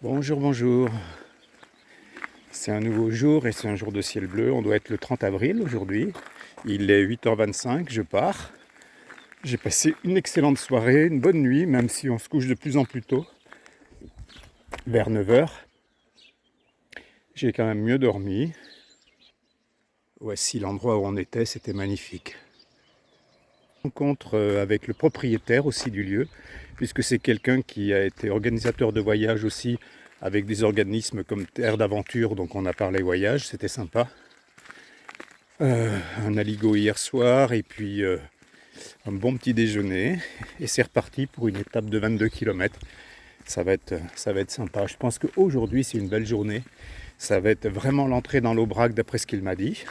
Bonjour, bonjour. C'est un nouveau jour et c'est un jour de ciel bleu. On doit être le 30 avril aujourd'hui. Il est 8h25, je pars. J'ai passé une excellente soirée, une bonne nuit, même si on se couche de plus en plus tôt, vers 9h. J'ai quand même mieux dormi. Voici l'endroit où on était, c'était magnifique. Rencontre avec le propriétaire aussi du lieu, puisque c'est quelqu'un qui a été organisateur de voyage aussi avec des organismes comme Terre d'Aventure, donc on a parlé voyage, c'était sympa. Un aligot hier soir et puis un bon petit déjeuner et c'est reparti pour une étape de 22 km. Ça va être sympa. Je pense qu'aujourd'hui c'est une belle journée. Ça va être vraiment l'entrée dans l'Aubrac d'après ce qu'il m'a dit.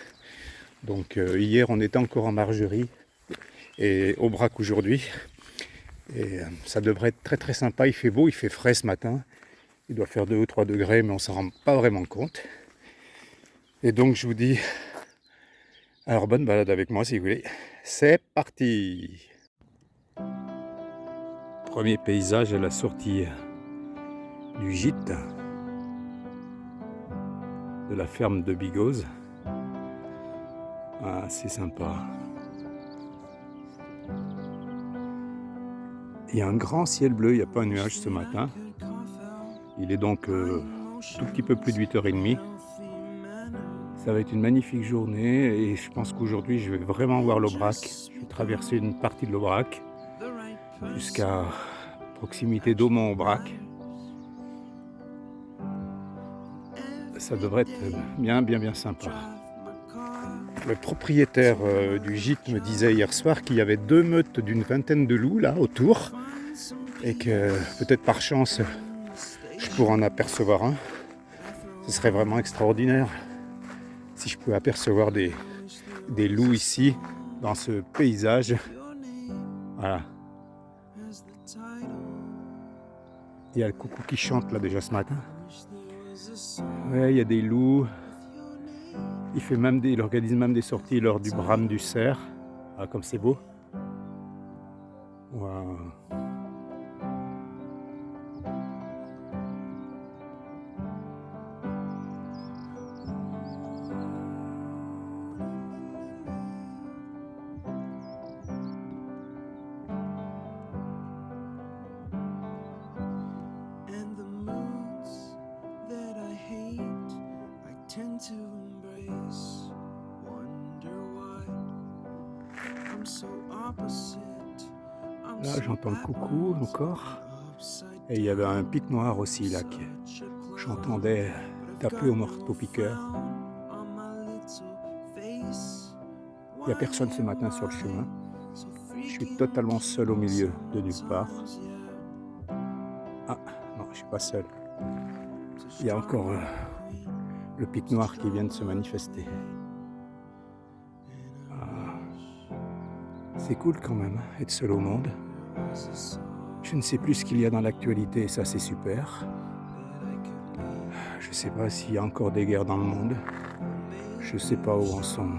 Donc hier on était encore en Margerie et Aubrac aujourd'hui. Et ça devrait être très très sympa. Il fait beau, il fait frais ce matin. Il doit faire 2 ou 3 degrés mais on s'en rend pas vraiment compte. Et donc je vous dis, alors bonne balade avec moi si vous voulez. C'est parti! Premier paysage à la sortie du gîte de la ferme de Bigoz. Ah, c'est sympa. Il y a un grand ciel bleu, il n'y a pas un nuage ce matin. Il est donc tout petit peu plus de 8h30. Ça va être une magnifique journée et je pense qu'aujourd'hui je vais vraiment voir l'Aubrac. Je vais traverser une partie de l'Aubrac jusqu'à proximité d'Aumont-Aubrac. Ça devrait être bien sympa. Le propriétaire du gîte me disait hier soir qu'il y avait 2 meutes d'une vingtaine de loups là autour et que peut-être par chance je pourrais en apercevoir un. Ce serait vraiment extraordinaire si je pouvais apercevoir des loups ici dans ce paysage. Voilà. Il y a le coucou qui chante là déjà ce matin. Ouais, il y a des loups. Il organise même des sorties lors du brame du cerf. Ah, comme c'est beau. Wow. Là, j'entends le coucou encore. Et il y avait un pic noir aussi là que j'entendais taper au marteau-piqueur. Il n'y a personne ce matin sur le chemin. Je suis totalement seul au milieu de nulle part. Ah, non, je ne suis pas seul. Il y a encore le pic noir qui vient de se manifester. Ah, c'est cool quand même, être seul au monde. Je ne sais plus ce qu'il y a dans l'actualité et ça c'est super. Je ne sais pas s'il y a encore des guerres dans le monde. Je ne sais pas où en sont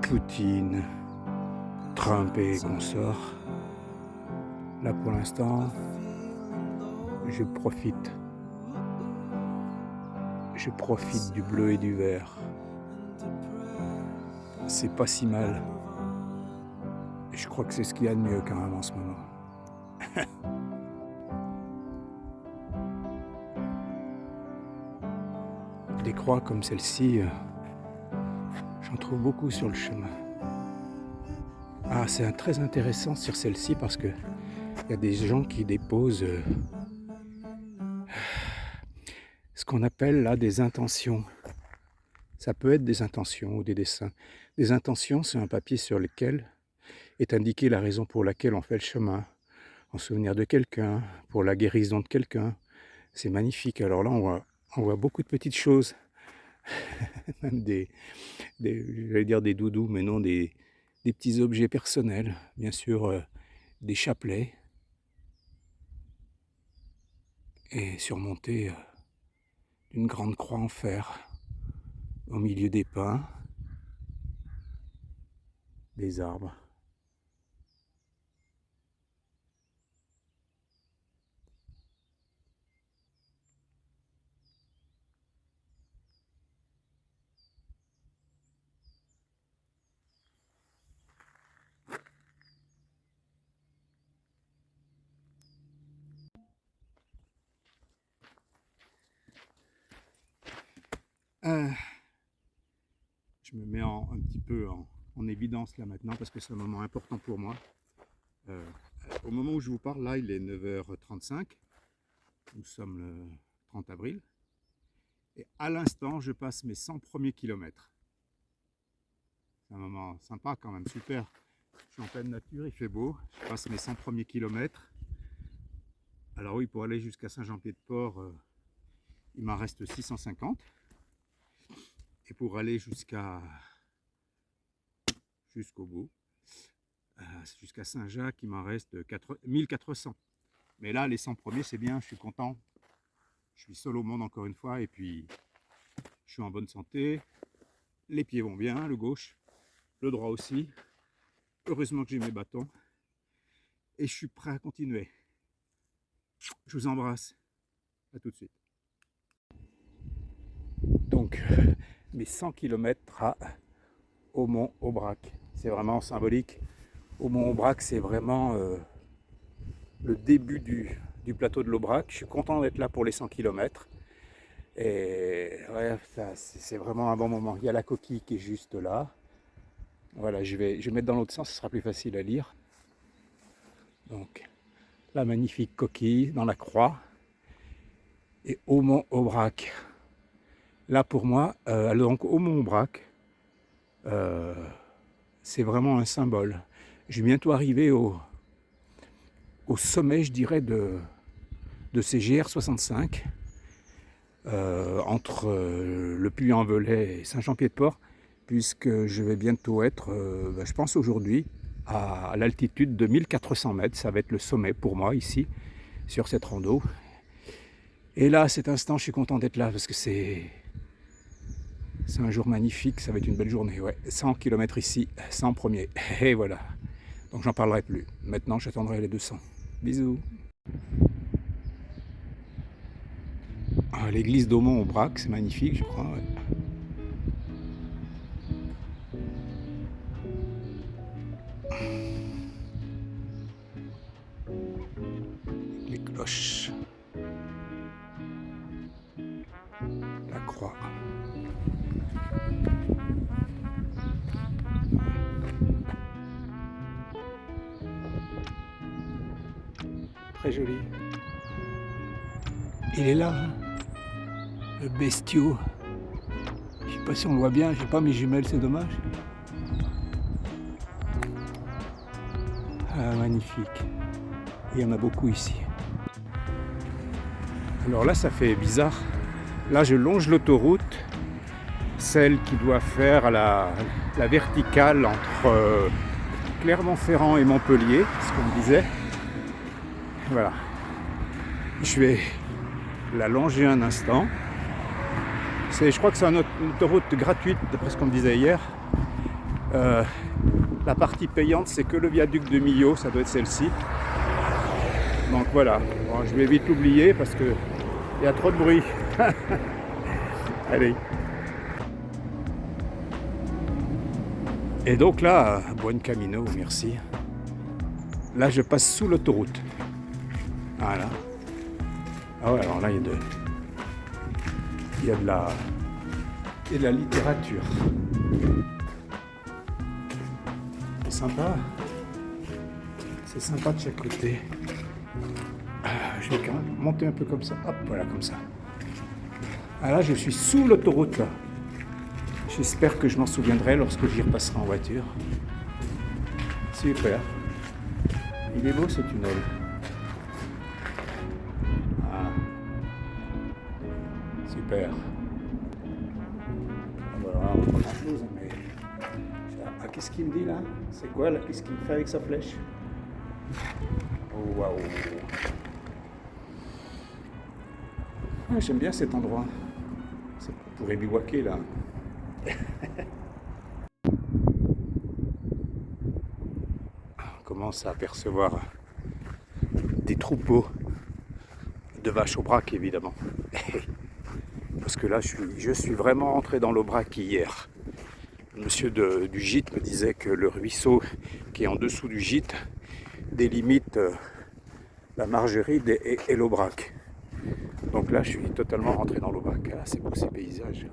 Poutine, Trump et consorts. Là pour l'instant, je profite. Je profite du bleu et du vert. C'est pas si mal. Et je crois que c'est ce qu'il y a de mieux quand même en ce moment. Des croix comme celle-ci, j'en trouve beaucoup sur le chemin. Ah, c'est très intéressant sur celle-ci parce que il y a des gens qui déposent ce qu'on appelle là des intentions. Ça peut être des intentions ou des dessins. Des intentions, c'est un papier sur lequel est indiquée la raison pour laquelle on fait le chemin, en souvenir de quelqu'un, pour la guérison de quelqu'un. C'est magnifique. Alors là, on voit beaucoup de petites choses, même j'allais dire des doudous, mais non, des petits objets personnels, bien sûr, des chapelets, et surmontés d'une grande croix en fer, au milieu des pins, des arbres. Je me mets un petit peu en évidence là maintenant parce que c'est un moment important pour moi. Au moment où je vous parle, là, il est 9h35. Nous sommes le 30 avril. Et à l'instant, je passe mes 100 premiers kilomètres. C'est un moment sympa quand même, super. Je suis en pleine nature, il fait beau. Je passe mes 100 premiers kilomètres. Alors oui, pour aller jusqu'à Saint-Jean-Pied-de-Port, il m'en reste 650. Et pour aller jusqu'au bout, jusqu'à Saint-Jacques, il m'en reste 1400. Mais là, les 100 premiers, c'est bien, je suis content. Je suis seul au monde encore une fois, et puis je suis en bonne santé. Les pieds vont bien, le gauche, le droit aussi. Heureusement que j'ai mes bâtons. Et je suis prêt à continuer. Je vous embrasse. À tout de suite. Donc, mes 100 km à Aumont-Aubrac. C'est vraiment symbolique. Aumont-Aubrac, c'est vraiment le début du plateau de l'Aubrac. Je suis content d'être là pour les 100 km. Et ouais, c'est vraiment un bon moment. Il y a la coquille qui est juste là. Voilà, je vais mettre dans l'autre sens, ce sera plus facile à lire. Donc, la magnifique coquille dans la croix. Et Aumont-Aubrac. Là, pour moi, donc Aumont-Aubrac, c'est vraiment un symbole. Je vais bientôt arriver au sommet, je dirais, de ces GR65, entre le Puy-en-Velay et Saint-Jean-Pied-de-Port, puisque je vais bientôt être, je pense aujourd'hui, à l'altitude de 1400 mètres. Ça va être le sommet pour moi ici, sur cette rando. Et là, à cet instant, je suis content d'être là, parce que c'est un jour magnifique, ça va être une belle journée. Ouais. 100 km ici, 100 premiers. Et voilà. Donc j'en parlerai plus. Maintenant, j'attendrai les 200. Bisous. L'église d'Aumont-Aubrac, c'est magnifique, je crois. Ouais. Les cloches. La croix. Très joli. Il est là, hein, le bestiau. Je sais pas si on le voit bien, j'ai pas mes jumelles, c'est dommage. Ah, magnifique. Il y en a beaucoup ici. Alors là, ça fait bizarre. Là, je longe l'autoroute, celle qui doit faire la verticale entre Clermont-Ferrand et Montpellier, ce qu'on me disait. Voilà. Je vais la longer un instant. Je crois que c'est une autoroute gratuite, d'après ce qu'on me disait hier. La partie payante, c'est que le viaduc de Millau, ça doit être celle-ci. Donc voilà, bon, je vais vite l'oublier parce qu'il y a trop de bruit. Allez. Et donc là, Buen Camino, merci. Là, je passe sous l'autoroute. Voilà. Ah ouais, alors là, il y a de la littérature. C'est sympa. C'est sympa de chaque côté. Je vais quand même monter un peu comme ça. Hop, voilà, comme ça. Ah là, je suis sous l'autoroute, là. J'espère que je m'en souviendrai lorsque j'y repasserai en voiture. Super. Il est beau, ce tunnel. Ah. Super. Voilà, on voit pas grand-chose, mais... Ah, qu'est-ce qu'il me dit, là? C'est quoi, là? Qu'est-ce qu'il fait avec sa flèche? Oh, waouh. Ah, j'aime bien cet endroit. C'est pour bivouaquer là. On commence à apercevoir des troupeaux de vaches Aubrac évidemment. Parce que là je suis vraiment rentré dans l'Aubrac hier. Le monsieur du gîte me disait que le ruisseau qui est en dessous du gîte délimite la Margeride et l'Aubrac. Donc là, je suis totalement rentré dans l'Aubrac. Ah, c'est beau ces paysages.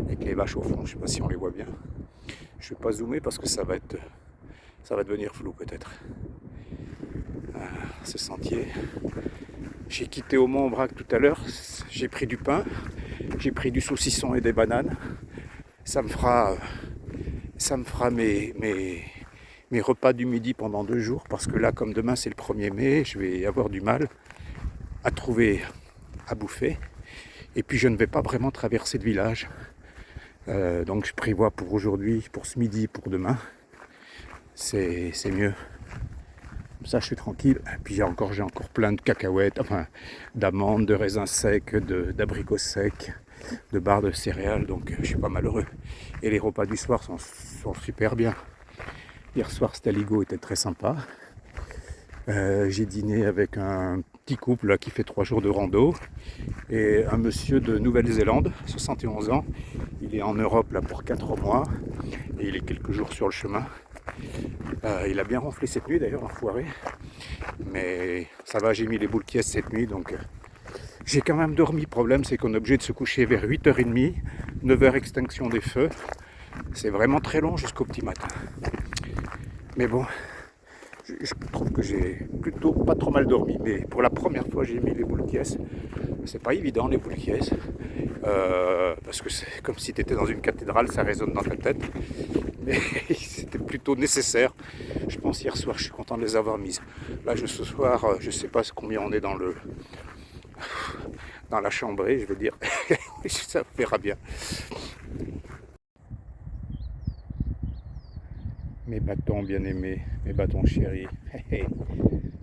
avec les vaches au fond, je ne sais pas si on les voit bien. Je ne vais pas zoomer parce que ça va devenir flou peut-être. Ce sentier. J'ai quitté au Mont-Aubrac tout à l'heure, j'ai pris du pain, j'ai pris du saucisson et des bananes. Ça me fera mes repas du midi pendant 2 jours, parce que là, comme demain c'est le 1er mai, je vais avoir du mal à trouver à bouffer. Et puis je ne vais pas vraiment traverser de village. Donc je prévois pour aujourd'hui, pour ce midi, pour demain. C'est mieux. Comme ça je suis tranquille. Et puis j'ai encore plein de cacahuètes, enfin d'amandes, de raisins secs, d'abricots secs, de barres de céréales, donc je suis pas malheureux. Et les repas du soir sont super bien. Hier soir, Staligo était très sympa. J'ai dîné avec un petit couple là, qui fait 3 jours de rando et un monsieur de Nouvelle-Zélande, 71 ans. Il est en Europe là pour 4 mois et il est quelques jours sur le chemin. Il a bien ronflé cette nuit d'ailleurs, enfoiré. Mais ça va, j'ai mis les boules qui cette nuit, donc j'ai quand même dormi. Le problème, c'est qu'on est obligé de se coucher vers 8h30, 9h extinction des feux. C'est vraiment très long jusqu'au petit matin. Mais bon, je trouve que j'ai plutôt pas trop mal dormi. Mais pour la première fois, j'ai mis les boules qui. C'est pas évident, les boules qui. Parce que c'est comme si tu étais dans une cathédrale, ça résonne dans ta tête. Mais c'était plutôt nécessaire. Je pense hier soir, je suis content de les avoir mises. Là, ce soir, je sais pas combien on est dans la chambrée, je veux dire. Ça verra bien. Mes bâtons bien-aimés, mes bâtons chéris.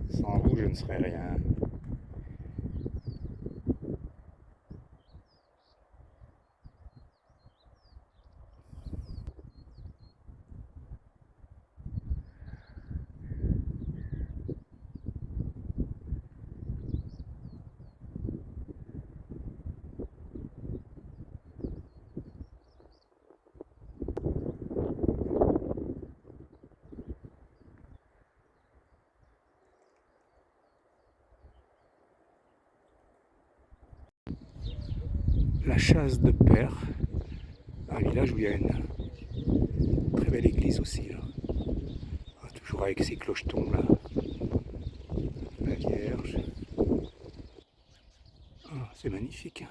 Sans vous, je ne serais rien. La chasse de Père, un village où il y a une très belle église aussi, là. Toujours avec ses clochetons, là. La Vierge. Ah, c'est magnifique.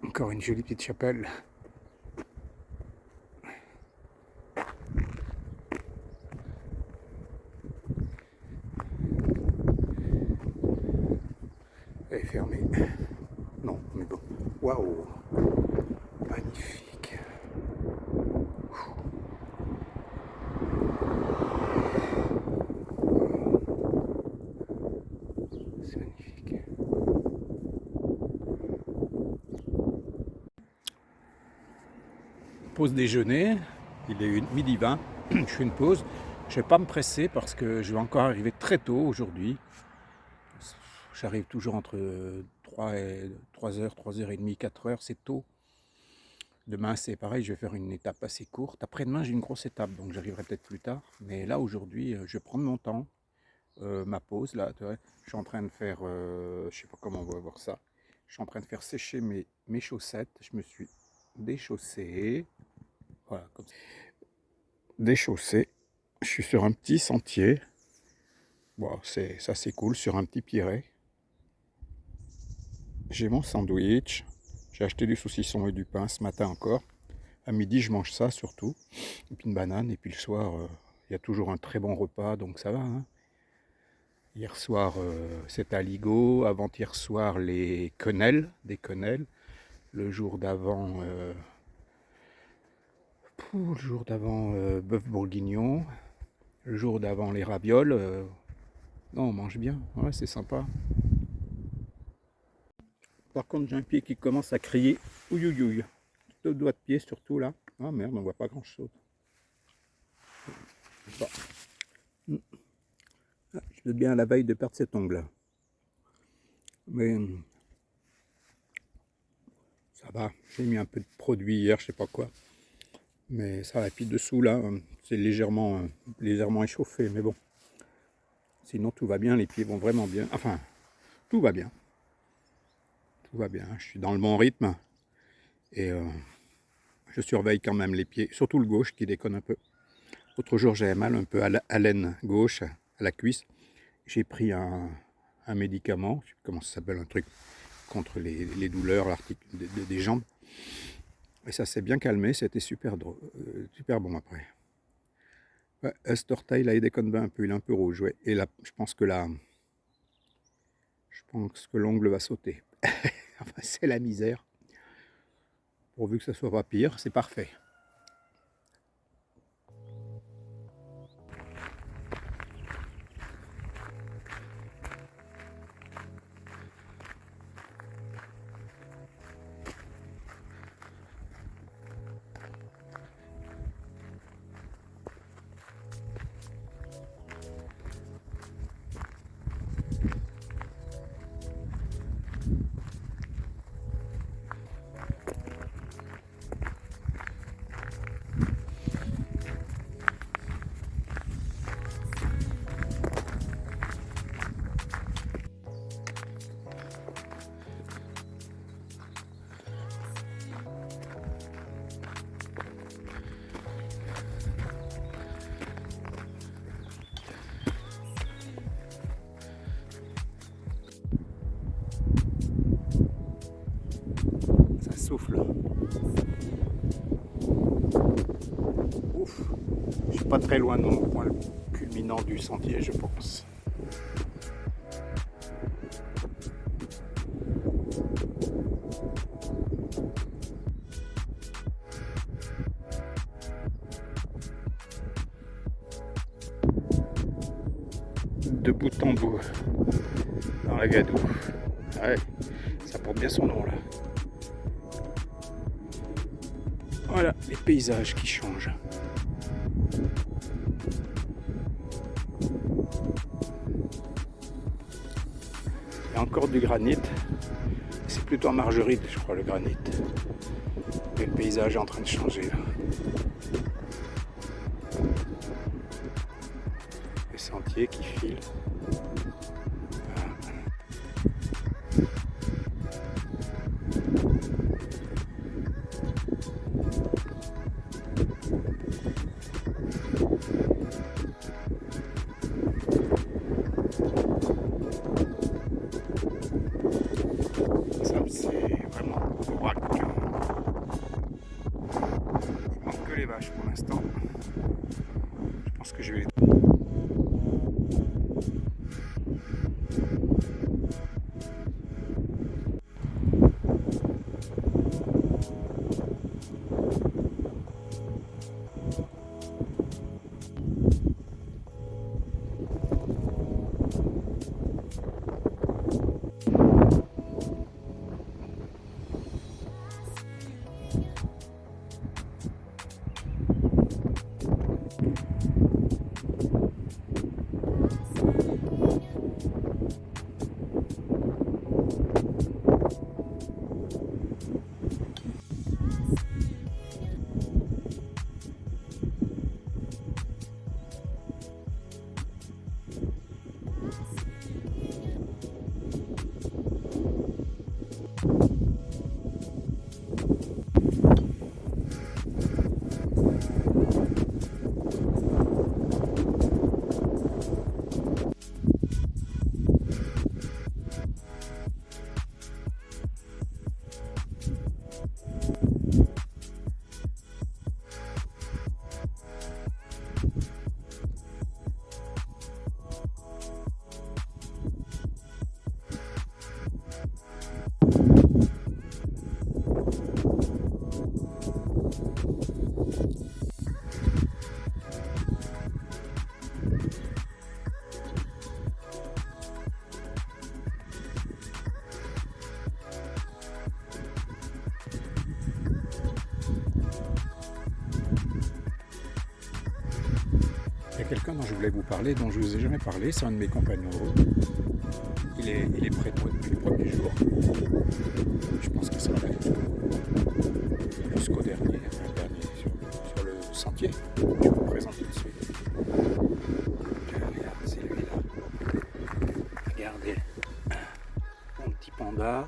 Encore une jolie petite chapelle. Elle est fermée. Non, mais bon. Waouh! Magnifique. C'est magnifique. Pause déjeuner. Il est midi 20. Je fais une pause. Je ne vais pas me presser parce que je vais encore arriver très tôt aujourd'hui. J'arrive toujours entre 3h, 3h30, 4h, c'est tôt. Demain, c'est pareil, je vais faire une étape assez courte. Après-demain, j'ai une grosse étape, donc j'arriverai peut-être plus tard. Mais là, aujourd'hui, je vais prendre mon temps. Ma pause, là, tu vois, je suis en train de faire, je sais pas comment on va voir ça. Je suis en train de faire sécher mes chaussettes. Je me suis déchaussé. Voilà, comme ça. Déchaussé. Je suis sur un petit sentier. Bon, ça c'est cool, sur un petit pierret. J'ai mon sandwich. J'ai acheté du saucisson et du pain ce matin encore. À midi, je mange ça surtout. Et puis une banane. Et puis le soir, il y a toujours un très bon repas, donc ça va. Hein. Hier soir, c'était aligot. Avant-hier soir, des quenelles. Le jour d'avant, bœuf bourguignon. Le jour d'avant, les ravioles. Non, on mange bien. Ouais, c'est sympa. par contre, j'ai un pied qui commence à crier. Ouïouïouï. Deux doigts de pied surtout là. Ah merde, on voit pas grand chose. Bon. Ah, je suis bien à la veille de perdre cet ongle. Mais ça va. J'ai mis un peu de produit hier, je sais pas quoi. Mais ça va. Et puis dessous là, c'est légèrement échauffé. Mais bon. Sinon tout va bien, les pieds vont vraiment bien. Enfin, tout va bien. Tout va bien. Je suis dans le bon rythme. Et je surveille quand même les pieds. Surtout le gauche qui déconne un peu. L'autre jour, j'avais mal un peu à l'aine gauche, à la cuisse. J'ai pris un médicament, je sais plus comment ça s'appelle, un truc contre les douleurs des jambes. Et ça s'est bien calmé, c'était super bon après. Ouais, cet orteil là, il déconne bien un peu, il est un peu rouge. Ouais. Et là, je pense que l'ongle va sauter. Enfin, c'est la misère. Pourvu que ça soit pas pire, c'est parfait. Ça souffle. Ouf, je suis pas très loin de mon point culminant du sentier, je pense. De bout en bout, dans la gadoue. Ouais, ça porte bien son nom là. Voilà, les paysages qui changent. Il y a encore du granit. C'est plutôt en margerite, je crois, le granit. Et le paysage est en train de changer là. Les sentiers qui filent. Ça, c'est vraiment orac. Il manque que les vaches pour l'instant. Je pense que je vais les... quelqu'un dont je voulais vous parler, dont je ne vous ai jamais parlé, c'est un de mes compagnons de route. Il est près de moi depuis le premier jour. Je pense qu'il sera là jusqu'au dernier, sur le sentier. Je vous présente tout de suite. Regarde, c'est lui-là. Regardez, mon petit panda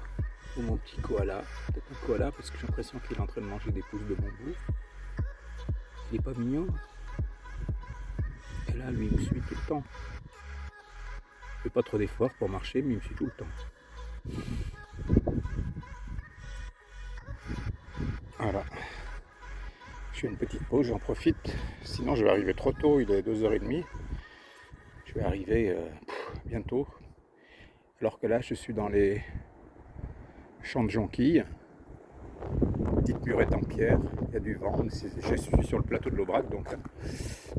ou mon petit koala. Peut-être un koala parce que j'ai l'impression qu'il est en train de manger des pousses de bambou. Il est pas mignon. Et là, lui, il me suit tout le temps. Je fais pas trop d'efforts pour marcher, mais il me suit tout le temps. Voilà. Je fais une petite pause, j'en profite. Sinon, je vais arriver trop tôt, il est 2h30. Je vais arriver bientôt. Alors que là, je suis dans les champs de jonquilles. Petite murette en pierre, il y a du vent. Je suis sur le plateau de l'Aubrac, donc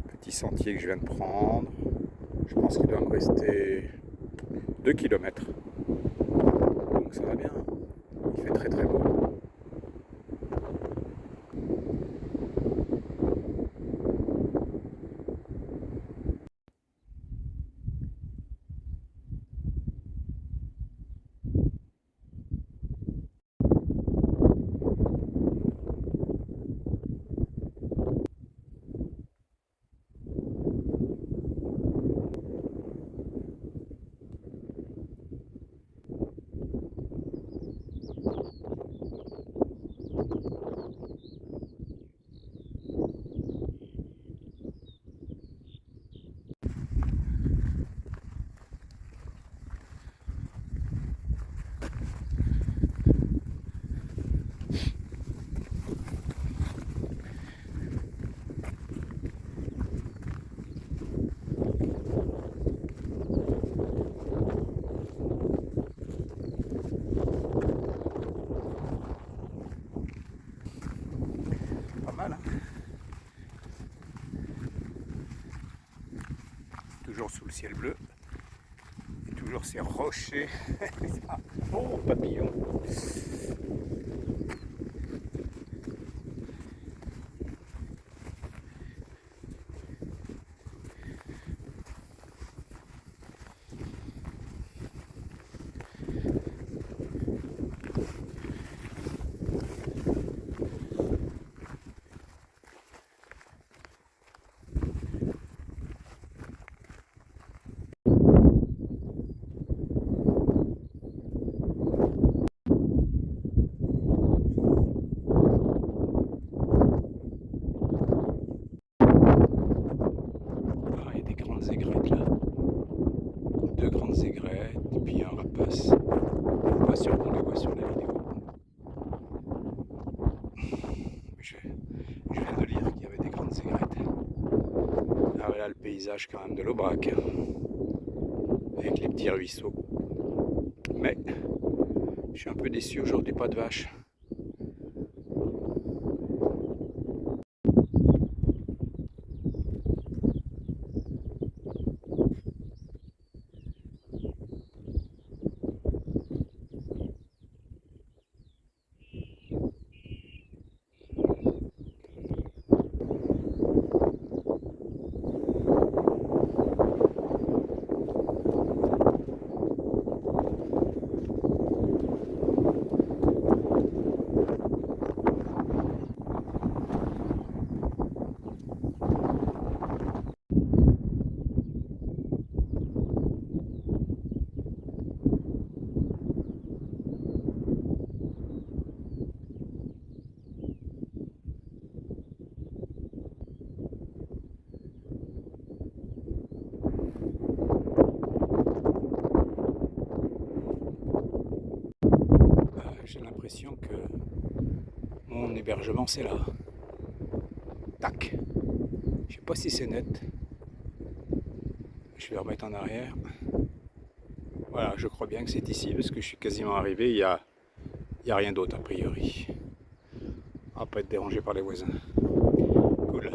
petit sentier que je viens de prendre. Je pense qu'il doit me rester 2 km. Donc ça va bien. Il fait très très beau. Pas mal, hein? Toujours sous le ciel bleu. Et toujours ces rochers. Oh, papillon! Ah, il y a des grandes aigrettes là. 2 grandes aigrettes, et puis un rapace. Je suis pas sûr qu'on les voit sur la vidéo. Je viens de lire qu'il y avait des grandes aigrettes. Ah voilà le paysage quand même de l'Aubrac, hein, avec les petits ruisseaux. Mais je suis un peu déçu aujourd'hui, pas de vaches. J'ai l'impression que mon hébergement c'est là. Tac. Je sais pas si c'est net. Je vais remettre en arrière. Voilà, je crois bien que c'est ici parce que je suis quasiment arrivé. Il y a rien d'autre a priori. On va pas être dérangé par les voisins. Cool.